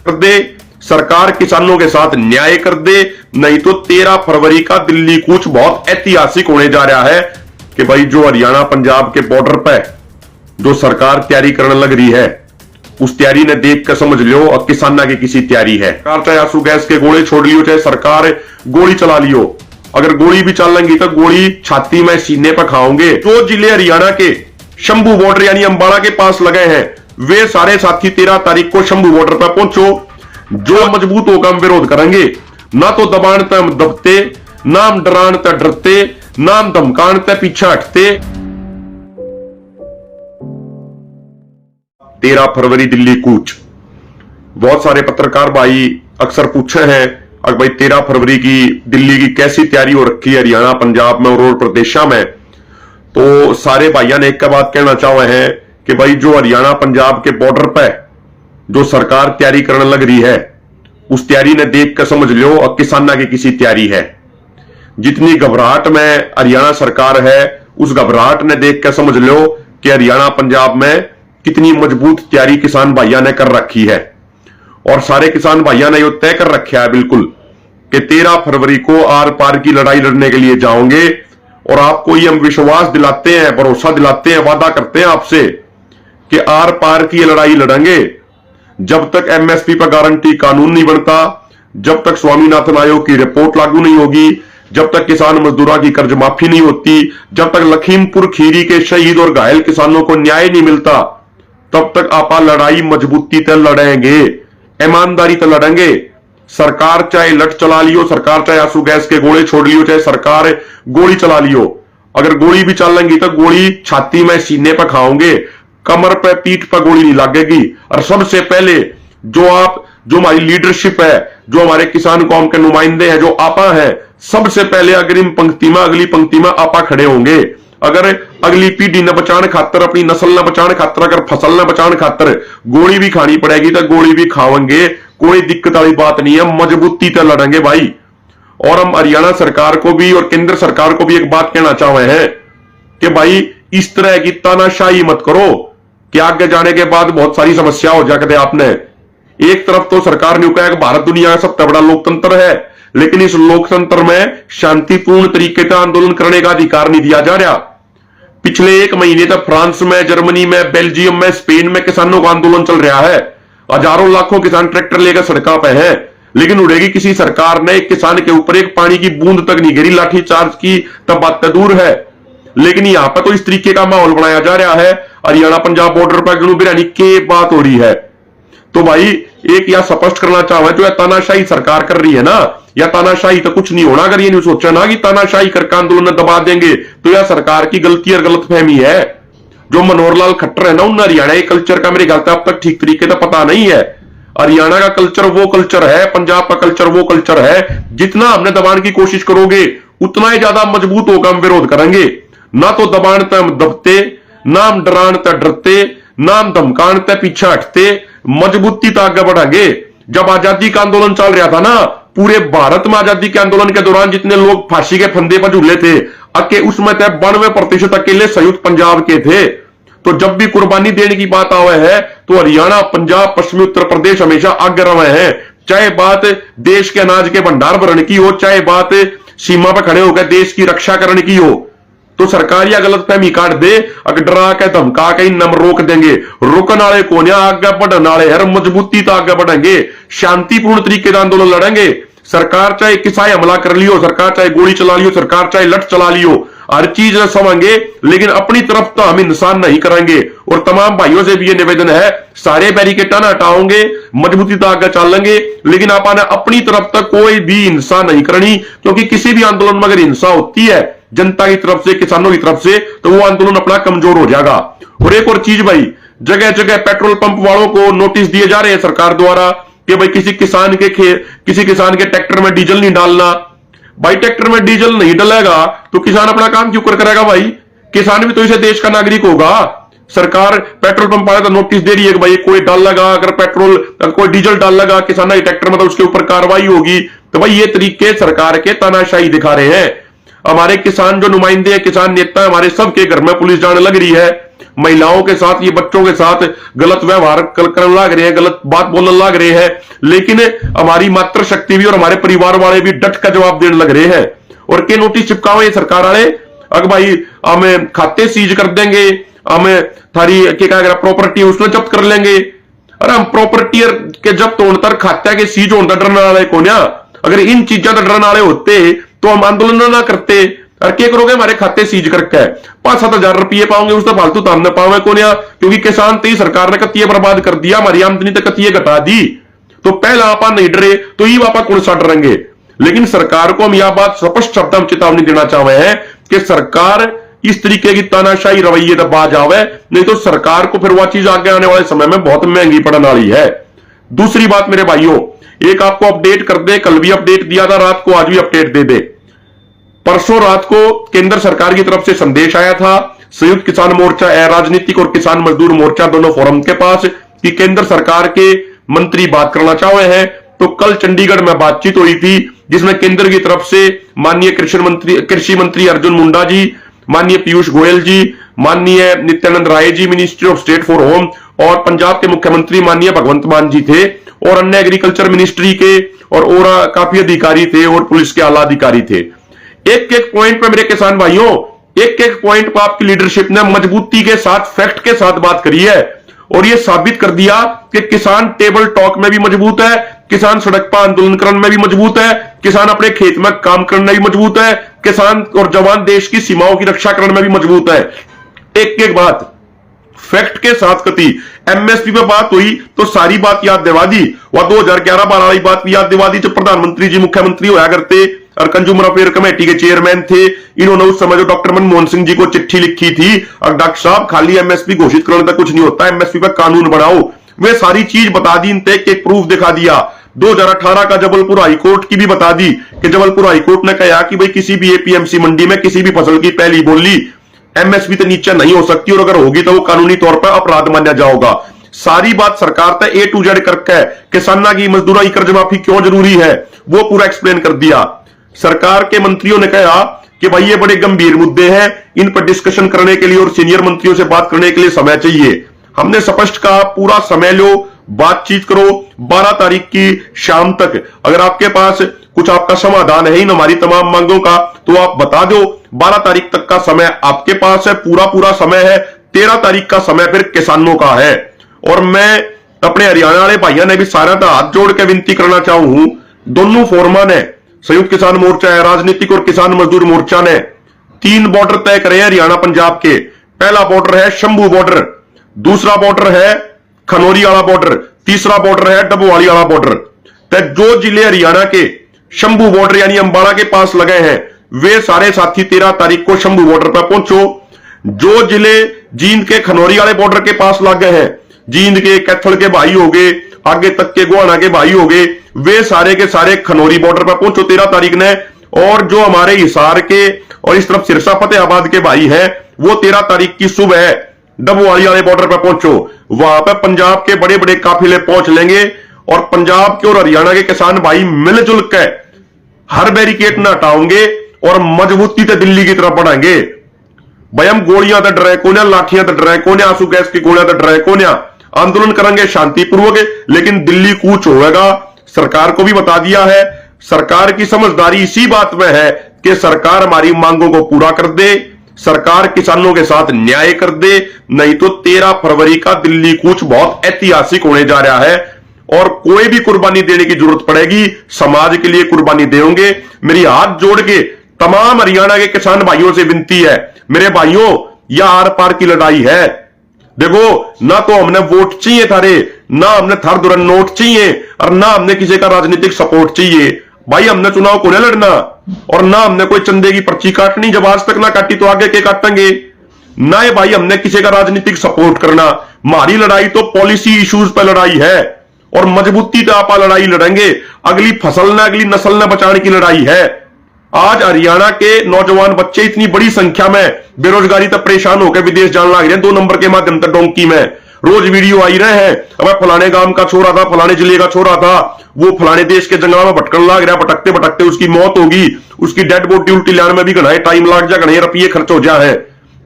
कर दे, सरकार किसानों के साथ न्याय कर दे, नहीं तो 13 फरवरी का दिल्ली कूच बहुत ऐतिहासिक होने जा रहा है कि भाई जो हरियाणा पंजाब के बॉर्डर पे जो सरकार तैयारी करने लग रही है, उस तैयारी ने देख कर समझ लो और किसाना की किसी तैयारी है। सरकार चाहे आंसू गैस के गोले छोड़ लियो, चाहे सरकार गोली चला लियो, अगर गोली भी चलेंगी तो गोली छाती में सीने पर खाओगे। जो जिले हरियाणा के शंभू बॉर्डर यानी अंबाला के पास लगे हैं, वे सारे साथी 13 तारीख को शंभू बॉर्डर पर पहुंचो। जो मजबूत होकर हम विरोध करेंगे, ना तो दबाण ते हम दबते, ना हम डरान ते डरते, ना हम धमकान ते पीछे हटते। 13 फरवरी दिल्ली कूच। बहुत सारे पत्रकार भाई अक्सर पूछे हैं अगर भाई 13 फरवरी की दिल्ली की कैसी तैयारी हो रखी है हरियाणा पंजाब में और प्रदेशा में, तो सारे भाइयों ने एक बात कहना चाहे हैं कि भाई जो हरियाणा पंजाब के बॉर्डर पे जो सरकार तैयारी करने लग रही है, उस तैयारी ने देख कर समझ लो और किसाना की किसी तैयारी है। जितनी घबराहट में हरियाणा सरकार है, उस घबराहट ने देख कर समझ लो कि हरियाणा पंजाब में कितनी मजबूत तैयारी किसान भाइयों ने कर रखी है। और सारे किसान भाइयों ने यह तय कर रखा है बिल्कुल कि 13 फरवरी को आर पार की लड़ाई लड़ने के लिए जाओगे। और आपको ये हम विश्वास दिलाते हैं, भरोसा दिलाते हैं, वादा करते हैं आपसे कि आर पार की लड़ाई लड़ेंगे। जब तक एमएसपी पर गारंटी कानून नहीं बनता, जब तक स्वामीनाथन आयोग की रिपोर्ट लागू नहीं होगी, जब तक किसान मजदूरों की कर्ज माफी नहीं होती, जब तक लखीमपुर खीरी के शहीद और घायल किसानों को न्याय नहीं मिलता, तब तक आपा लड़ाई मजबूती से लड़ेंगे, ईमानदारी से लड़ेंगे। सरकार चाहे लट चला लियो, सरकार चाहे आंसू गैस के गोले छोड़ लियो, चाहे सरकार गोली चला लियो, अगर गोली भी चलेंगी तो गोली छाती में सीने पर खाओगे, कमर पे पीठ पर गोली नहीं लगेगी। और सबसे पहले जो हमारी लीडरशिप है, जो हमारे किसान कौम के नुमाइंदे हैं, जो आपा हैं, सबसे पहले अग्रिम पंक्ति में, अगली पंक्ति में आपा खड़े होंगे। अगर अगली पीढ़ी न बचाने खातर, अपनी नस्ल न बचाने खातर, अगर फसल न बचाने खातर गोली भी खानी पड़ेगी तो गोली भी खाएंगे, कोई दिक्कत वाली बात नहीं है, मजबूती से लड़ेंगे भाई। और हम हरियाणा सरकार को भी और केंद्र सरकार को भी एक बात कहना चाहे हैं कि भाई इस तरह की तानाशाही मत करो कि आगे जाने के बाद बहुत सारी समस्या हो जाती है। आपने एक तरफ तो सरकार ने कहा कि भारत दुनिया का सबसे बड़ा लोकतंत्र है, लेकिन इस लोकतंत्र में शांतिपूर्ण तरीके से आंदोलन करने का अधिकार नहीं दिया जा रहा। पिछले 1 महीने तक फ्रांस में, जर्मनी में, बेल्जियम में, स्पेन में किसानों का आंदोलन चल रहा है। हजारों लाखों किसान ट्रैक्टर लेकर सड़कों पे हैं, लेकिन उड़ेगी किसी सरकार ने एक किसान के ऊपर एक पानी की बूंद तक नहीं गिरी, लाठीचार्ज की तब बात दूर है। लेकिन यहां पर तो इस तरीके का माहौल बनाया जा रहा है, हरियाणा पंजाब बॉर्डर पर गणु बिरानी की बात हो रही है। तो भाई एक यह स्पष्ट करना चाहूंगा, जो तानाशाही सरकार कर रही है ना, या तानाशाही तो कुछ नहीं होना। अगर ये नहीं सोचा ना कि तानाशाही करके आंदोलन दबा देंगे, तो यह सरकार की गलती और गलतफहमी है। जो मनोहर लाल खट्टर है ना, उन हरियाणा के कल्चर का मेरे ख्याल से अब तक ठीक तरीके से पता नहीं है। हरियाणा का कल्चर वो कल्चर है, पंजाब का कल्चर वो कल्चर है, जितना हमने दबाने की कोशिश करोगे उतना ही ज्यादा मजबूत होकर हम विरोध करेंगे। ना तो दबाण ते हम दबते, ना हम डरान ते डरते, ना हम धमकान ते पीछे हटते, मजबूती तक आगे बढ़ेंगे। जब आजादी का आंदोलन चल रहा था ना, पूरे भारत में आजादी के आंदोलन के दौरान जितने लोग फांसी के फंदे पर झूले थे, उसमें 92% अकेले संयुक्त पंजाब के थे। तो जब भी कुर्बानी देने की बात आवे है, तो हरियाणा, पंजाब, पश्चिमी उत्तर प्रदेश हमेशा आगे रहे हैं। चाहे बात देश के अनाज के भंडार भरने की हो, चाहे बात सीमा पर खड़े होकर देश की रक्षा करने की हो, तो सरकार या गलतफहमी काट दे, अगर डरा के धमका के नम रोक देंगे। रुकने वाले कौन है, आगे बढ़ने वाले हर मजबूती तो आगे बढ़ेंगे, शांतिपूर्ण तरीके से आंदोलन लड़ेंगे। सरकार चाहे किसाई हमला कर लियो, सरकार चाहे गोली चला लियो, सरकार चाहे लठ चला लियो, हर चीज समझेंगे, लेकिन अपनी तरफ तो हम इंसान नहीं करेंगे। और तमाम भाइयों से भी ये निवेदन है, सारे बैरिकेड ना हटाओगे, मजबूती तो आगे चलेंगे, लेकिन आपने अपनी तरफ तक कोई भी हिंसा नहीं करनी, क्योंकि किसी भी आंदोलन में अगर हिंसा होती है जनता की तरफ से, किसानों की तरफ से, तो वो आंदोलन अपना कमजोर हो जाएगा। और एक और चीज भाई, जगह जगह पेट्रोल पंप वालों को नोटिस दिए जा रहे हैं सरकार द्वारा कि भाई किसी किसान के ट्रैक्टर में डीजल नहीं डालना। भाई ट्रैक्टर में डीजल नहीं डलेगा तो किसान अपना काम क्यों करेगा भाई? किसान भी तो इसे देश का नागरिक होगा। सरकार पेट्रोल पंप वाले तो नोटिस दे रही है कि भाई कोई डाल लगा, अगर कोई डीजल डाल लगा किसान के ट्रैक्टर में, तो उसके ऊपर कार्रवाई होगी। तो भाई ये तरीके सरकार के तानाशाही दिखा रहे हैं। हमारे किसान जो नुमाइंदे हैं, किसान नेता हमारे सबके घर में पुलिस जाने लग रही है। महिलाओं के साथ, ये बच्चों के साथ गलत व्यवहार करने लग रहे हैं, गलत बात बोलने लग रहे हैं, लेकिन हमारी मातृशक्ति भी और हमारे परिवार वाले भी डट का जवाब देने लग रहे हैं। और के नोटिस चिपकावे ये सरकार वाले, अगर भाई हमें खाते सीज कर देंगे, हमें थारी क्या प्रॉपर्टी उसमें जब्त कर लेंगे। अरे हम प्रॉपर्टी के जब्त होने तक, खाता के सीज होने तक डरने वाले कौन? अगर इन चीजों से डरने वाले होते तो हम आंदोलन ना करते। और क्या करोगे? हमारे खाते सीज करके 5-7 हजार रुपये पाओगे, उससे फालतू तो हमने पावे कौन? क्योंकि किसान तो सरकार ने कतिये बर्बाद कर दिया, हमारी आमदनी तो कतिये घटा दी। तो पहला आपा नहीं डरे तो ये आपा कौन सा डरेंगे? लेकिन सरकार को हम यह बात स्पष्ट शब्द में चेतावनी देना चाहते हैं कि सरकार इस तरीके की तानाशाही रवैये तो बाज आवे, नहीं तो सरकार को फिर वह चीज आगे आने वाले समय में बहुत महंगी पड़ने वाली है। दूसरी बात मेरे भाइयों, एक आपको अपडेट कर दे, कल भी अपडेट दिया था रात को, आज भी अपडेट दे दे। परसों रात को केंद्र सरकार की तरफ से संदेश आया था संयुक्त किसान मोर्चा, राजनीतिक और किसान मजदूर मोर्चा दोनों फोरम के पास, कि केंद्र सरकार के मंत्री बात करना चाहे हैं। तो कल चंडीगढ़ में बातचीत हुई थी, जिसमें केंद्र की तरफ से माननीय कृषि मंत्री अर्जुन मुंडा जी, माननीय पीयूष गोयल जी, माननीय Nityanand Rai ji ministry of state for home, और पंजाब के मुख्यमंत्री माननीय भगवंत मान जी थे, और अन्य एग्रीकल्चर मिनिस्ट्री के और काफी अधिकारी थे, और पुलिस के आला अधिकारी थे। एक एक पॉइंट पे मेरे किसान भाइयों, एक एक पॉइंट पर आपकी लीडरशिप ने मजबूती के साथ, फैक्ट के साथ बात करी है, और यह साबित कर दिया कि किसान टेबल टॉक में भी मजबूत है, किसान सड़क पर आंदोलन करने में भी मजबूत है, किसान अपने खेत में काम करने में भी मजबूत है, किसान और जवान देश की सीमाओं की रक्षा करने में भी मजबूत है। एक एक बात फैक्ट के साथ कती। एमएसपी पे बात हुई तो सारी बात याद दिवा दी, वह 2011-12 वाली बात भी याद दिवा दी, जब प्रधानमंत्री जी मुख्यमंत्री होया करते और कंज्यूमर अफेयर कमेटी के चेयरमैन थे। इन्होंने उस समय जो डॉक्टर मनमोहन सिंह जी को चिट्ठी लिखी थी, और डॉक्टर साहब खाली एमएसपी घोषित करने तक कुछ नहीं होता, एमएसपी पर कानून बनाओ, वे सारी चीज बता दी, एक प्रूफ दिखा दिया। 2018 का जबलपुर हाईकोर्ट की भी बता दी कि जबलपुर हाईकोर्ट ने कहा कि भाई किसी भी एपीएमसी मंडी में किसी भी फसल की पहली बोली एमएसपी तो नीचे नहीं हो सकती, और अगर होगी तो वो कानूनी तौर पर अपराध माना जाएगा। सारी बात सरकार तक A to Z करके किसाना की मजदूरा की कर्ज माफी क्यों जरूरी है वो पूरा एक्सप्लेन कर दिया। सरकार के मंत्रियों ने कहा कि भाई ये बड़े गंभीर मुद्दे हैं, इन पर डिस्कशन करने के लिए और सीनियर मंत्रियों से बात करने के लिए समय चाहिए। हमने स्पष्ट कहा पूरा समय लो, बातचीत करो, 12 तारीख की शाम तक अगर आपके पास कुछ आपका समाधान है इन हमारी तमाम मांगों का तो आप बता दो। 12 तारीख तक का समय आपके पास है, पूरा समय है। 13 तारीख का समय फिर किसानों का है। और मैं अपने हरियाणा वाले भाइयों ने भी सारा का हाथ जोड़ के विनती करना चाहूं, दोनों फोरमा ने, संयुक्त किसान मोर्चा है, राजनीतिक और किसान मजदूर मोर्चा ने 3 बॉर्डर तय करे हरियाणा पंजाब के। पहला बॉर्डर है शंभू बॉर्डर, दूसरा बॉर्डर है खनौरी वाला बॉर्डर, तीसरा बॉर्डर है डबोवाली वाला बॉर्डर। तो जो जिले हरियाणा के शंभू बॉर्डर यानी अंबाला के पास लगे हैं वे सारे साथी 13 तारीख को शंभू बॉर्डर पर पहुंचो। जो जिले जींद के खनौरी वाले बॉर्डर के पास लगे हैं, जींद के कैथल के भाई हो गए, आगे तक के गोहाना के भाई हो गए, वे सारे के सारे खनौरी बॉर्डर पर पहुंचो 13 तारीख ने। और जो हमारे हिसार के और इस तरफ सिरसा फतेहाबाद के भाई हैं वो 13 तारीख की सुबह डबोवाली वाले बॉर्डर पर पहुंचो। वहां पर पंजाब के बड़े बड़े काफिले पहुंच लेंगे और पंजाब के और हरियाणा के किसान भाई मिलजुल के हर बैरिकेड न हटाओगे और मजबूती से दिल्ली की तरफ बढ़ाएंगे। भाई हम गोलियां तो डरे कोन्या, लाठियां तो डरे कोन्या, आंसू गैस की गोलियां तो डरे कोन्या, आंदोलन करेंगे शांतिपूर्वक, लेकिन दिल्ली कूच होगा। सरकार को भी बता दिया है, सरकार की समझदारी इसी बात में है कि सरकार हमारी मांगों को पूरा कर दे, सरकार किसानों के साथ न्याय कर दे, नहीं तो 13 फरवरी का दिल्ली कूच बहुत ऐतिहासिक होने जा रहा है और कोई भी कुर्बानी देने की जरूरत पड़ेगी समाज के लिए कुर्बानी देंगे। मेरी हाथ जोड़ के तमाम हरियाणा के किसान भाइयों से विनती है, मेरे भाइयों यह आर पार की लड़ाई है। देखो ना तो हमने वोट चाहिए थारे, ना हमने थर दुरन नोट चाहिए और ना हमने किसी का राजनीतिक सपोर्ट चाहिए। भाई हमने चुनाव को नहीं लड़ना और ना हमने कोई चंदे की पर्ची काटनी, जब आज तक ना काटी तो आगे के काटेंगे ना। ये भाई हमने किसी का राजनीतिक सपोर्ट करना, हमारी लड़ाई तो पॉलिसी इश्यूज पर लड़ाई है और मजबूती से आप लड़ाई लड़ेंगे। अगली फसल ने, अगली नस्ल ने बचाने की लड़ाई है। आज हरियाणा के नौजवान बच्चे इतनी बड़ी संख्या में बेरोजगारी तक परेशान होकर विदेश जाने लग रहे हैं 2 नंबर के माध्यम तक डोंकी में। रोज वीडियो आई रहे हैं, अब फलाने गांव का छोरा था, फलाने जिले का छोरा था, वो फलाने देश के जंगल में भटकने लग रहा, भटकते भटकते उसकी मौत होगी, उसकी डेड बॉडी उल्टी लाने में भी घना टाइम लग जा, घने रुपये खर्च हो जा है।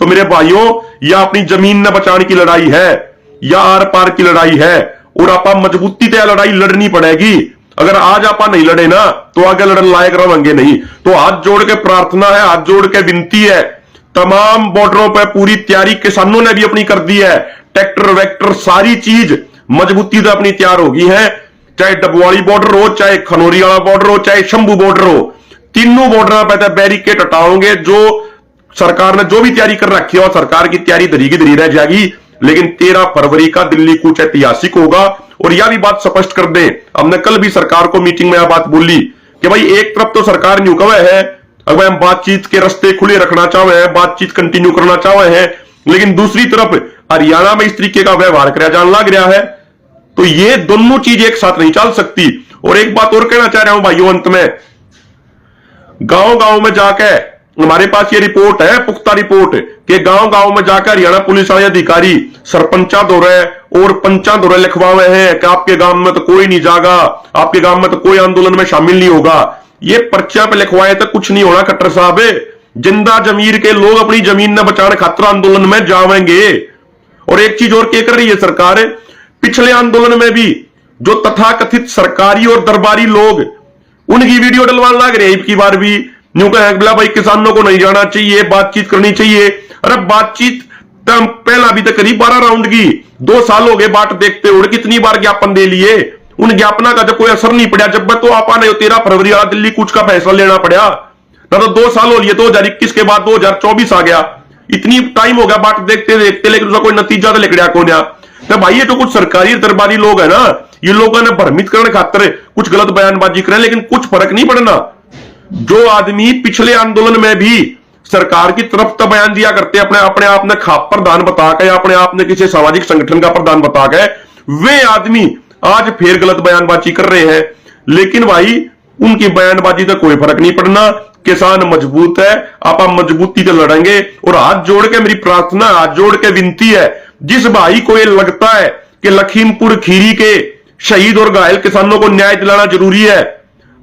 तो मेरे भाइयों, यह अपनी जमीन न बचाने की लड़ाई है, या आर पार की लड़ाई है, और आपा मजबूती से लड़ाई लड़नी पड़ेगी। अगर आज आपा नहीं लड़े ना तो आगे लड़न लायक रहेंगे नहीं। तो हाथ जोड़ के प्रार्थना है, हाथ जोड़ के विनती है, तमाम बॉर्डरों पर पूरी तैयारी किसानों ने भी अपनी कर दी है। ट्रैक्टर वैक्टर सारी चीज मजबूती से अपनी तैयार होगी है, चाहे डबवाली बॉर्डर हो, चाहे खनौरी वाला बॉर्डर हो, चाहे शंभू बॉर्डर हो, तीनों बॉर्डर पर बैरिकेड हटाओगे। जो सरकार ने जो भी तैयारी कर रखी है और सरकार की तैयारी धरी की धरी रह जाएगी। लेकिन 13 फरवरी का दिल्ली कूच ऐतिहासिक होगा। और यह भी बात स्पष्ट कर दें, हमने कल भी सरकार को मीटिंग में यह बात बोली कि भाई एक तरफ तो सरकार न्यू कवे है, अगर हम बातचीत के रास्ते खुले रखना चाहे हैं, बातचीत कंटिन्यू करना चाहे हैं, लेकिन दूसरी तरफ हरियाणा में इस तरीके का व्यवहार कराया जाने लग रहा है। तो ये दोनों चीज एक साथ नहीं चल सकती। और एक बात और कहना चाह रहा हूं भाइयों, अंत में गांव गांव में जाकर हमारे पास ये रिपोर्ट है, पुख्ता रिपोर्ट, कि गांव गांव में जाकर हरियाणा पुलिस वाले अधिकारी सरपंचा दौरे और पंचा दौरे लिखवाए हैं कि आपके गांव में तो कोई नहीं जागा, आपके गांव में तो कोई आंदोलन में शामिल नहीं होगा। ये पर्चा पे लिखवाए तो कुछ नहीं होना खट्टर साहब। जिंदा जमीर के लोग अपनी जमीन न बचाने खातिर आंदोलन में जावेंगे। और एक चीज और क्या कर रही है सरकार, पिछले आंदोलन में भी जो तथाकथित सरकारी और दरबारी लोग, उनकी वीडियो डलवाने लग रहे हैं। की बार भी न्यू कहा भाई किसानों को नहीं जाना चाहिए, बातचीत करनी चाहिए। अरे बातचीत पहला अभी तक करीब 12 राउंड की, 2 साल हो गए बात देखते हुए, कितनी बार ज्ञापन दे लिए, उन ज्ञापना का जब कोई असर नहीं पड़ा। जब तो आपा ने 13 फरवरी वाला दिल्ली कूच का फैसला लेना पड़ा, ना तो 2 साल हो लिए, 2021 के बाद 2024 आ गया। इतनी टाइम हो गया बात देखते देखते, लेकिन उसका कोई नतीजा तो लिखड़ा कौन। तो भाई ये तो कुछ सरकारी दरबारी लोग है ना, ये लोगों ने भ्रमित करने खातिर कुछ गलत बयानबाजी करें, लेकिन कुछ फर्क नहीं पड़ना। जो आदमी पिछले आंदोलन में भी सरकार की तरफ तो बयान दिया करते अपने आप ने खाप प्रधान बता के, अपने आप ने किसी सामाजिक संगठन का प्रधान बता के, वे आदमी आज फिर गलत बयानबाजी कर रहे हैं। लेकिन भाई उनकी बयानबाजी तो कोई फर्क नहीं पड़ना। किसान मजबूत है, आप मजबूती से लड़ेंगे। और हाथ जोड़ के मेरी प्रार्थना, हाथ जोड़ के विनती है, जिस भाई को यह लगता है कि लखीमपुर खीरी के शहीद और घायल किसानों को न्याय दिलाना जरूरी है,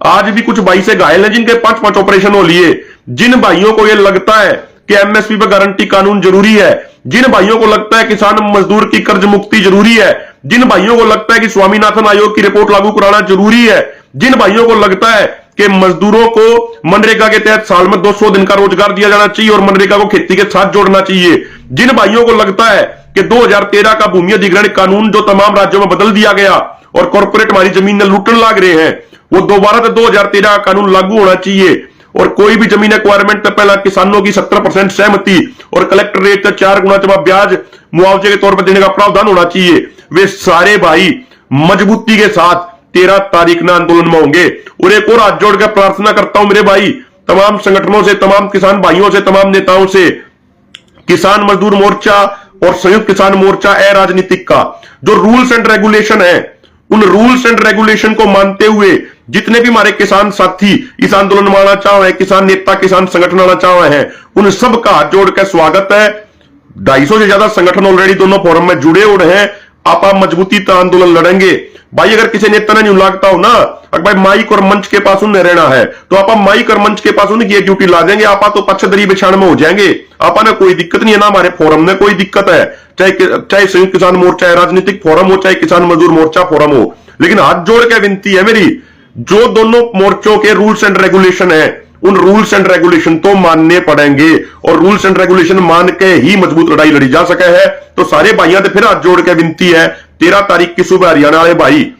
आज भी कुछ भाई से घायल हैं जिनके 5-5 ऑपरेशन हो लिए, जिन भाइयों को यह लगता है कि एमएसपी पर गारंटी कानून जरूरी है, जिन भाइयों को लगता है किसान मजदूर की कर्ज मुक्ति जरूरी है, जिन भाइयों को लगता है कि स्वामीनाथन आयोग की रिपोर्ट लागू कराना जरूरी है, जिन भाइयों को लगता है कि मजदूरों को मनरेगा के तहत साल में 200 दिन का रोजगार दिया जाना चाहिए और मनरेगा को खेती के साथ जोड़ना चाहिए, जिन भाइयों को लगता है कि 2013 का भूमि अधिग्रहण कानून जो तमाम राज्यों में बदल दिया गया और कॉर्पोरेट हमारी जमीन में लूटने लग रहे हैं, वो दोबारा से 2013 का कानून लागू होना चाहिए। और कोई भी जमीन एक्वायरमेंट पे पहला किसानों की 70% सहमति और कलेक्टर रेट का 4 गुना जमा ब्याज मुआवजे के तौर पर देने का प्रावधान होना चाहिए। वे सारे भाई मजबूती के साथ 13 तारीख में आंदोलन में होंगे। और एक और हाथ जोड़ कर प्रार्थना करता हूं मेरे भाई, तमाम संगठनों से, तमाम किसान भाइयों से, तमाम नेताओं से, किसान मजदूर मोर्चा और संयुक्त किसान मोर्चा अराजनीतिक का जो रूल्स एंड रेगुलेशन है, उन रूल्स एंड रेगुलेशन को मानते हुए जितने भी हमारे किसान साथी इस आंदोलन में आना चाह रहे हैं, किसान नेता, किसान संगठन आना चाह रहे हैं, उन सबका हाथ जोड़कर स्वागत है। 250 से ज्यादा संगठन ऑलरेडी दोनों फोरम में जुड़े हुए हैं। आप मजबूती का आंदोलन लड़ेंगे भाई। अगर किसी नेता ने नहीं लगता हो ना, अगर भाई माइक और मंच के पास उन्हें रहना है, तो आप माइक और मंच के पास उनकी ड्यूटी ला देंगे। आप तो पक्षधरी बिछाण में हो जाएंगे। आप ने कोई दिक्कत नहीं है ना, हमारे फोरम में कोई दिक्कत है, चाहे संयुक्त किसान मोर्चा राजनीतिक फोरम हो, चाहे किसान मजदूर मोर्चा फोरम हो। लेकिन हाथ जोड़ के विनती है मेरी, जो दोनों मोर्चों के रूल्स एंड रेगुलेशन है, उन रूल्स एंड रेगुलेशन तो मानने पड़ेंगे और रूल्स एंड रेगुलेशन मान के ही मजबूत लड़ाई लड़ी जा सके है। तो सारे भाइयों से फिर हाथ जोड़ के विनती है, 13 तारीख की सुबह हरियाणा वाले भाई,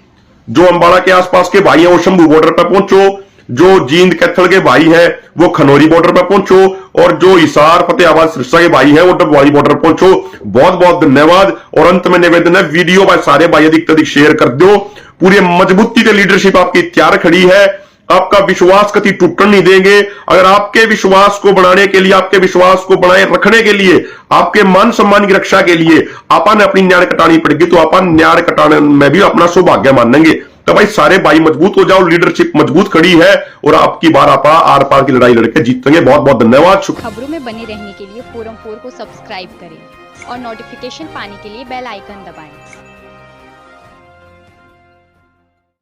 जो अंबाला के आसपास के भाई हैं, वो शंभू बॉर्डर पर पहुंचो, जो जींद कैथल के भाई हैं वो खनौरी बॉर्डर पर पहुंचो, और जो हिसार फतेहाबाद सिरसा के भाई हैं वो डबवाली बॉर्डर पर पहुंचो। बहुत बहुत धन्यवाद। और अंत में निवेदन है, वीडियो भाई सारे भाई अधिक अधिक शेयर कर दो। पूरी मजबूती से लीडरशिप आपकी तैयार खड़ी है। आपका विश्वास कभी टूटने नहीं देंगे। अगर आपके विश्वास को बढ़ाने के लिए, आपके विश्वास को बनाए रखने के लिए, आपके मान सम्मान की रक्षा के लिए आपा ने अपनी न्याय कटानी पड़ेगी, तो आपा न्याय कटाने में भी अपना सौभाग्य मानेंगे। तो भाई सारे भाई मजबूत हो जाओ, लीडरशिप मजबूत खड़ी है और आपकी बार आपा आर पार की लड़ाई लड़के जीतेंगे। बहुत बहुत धन्यवाद। खबरों में बने रहने के लिए फोरम 4 को सब्सक्राइब करें और नोटिफिकेशन पाने के लिए बेल आइकन दबाएं।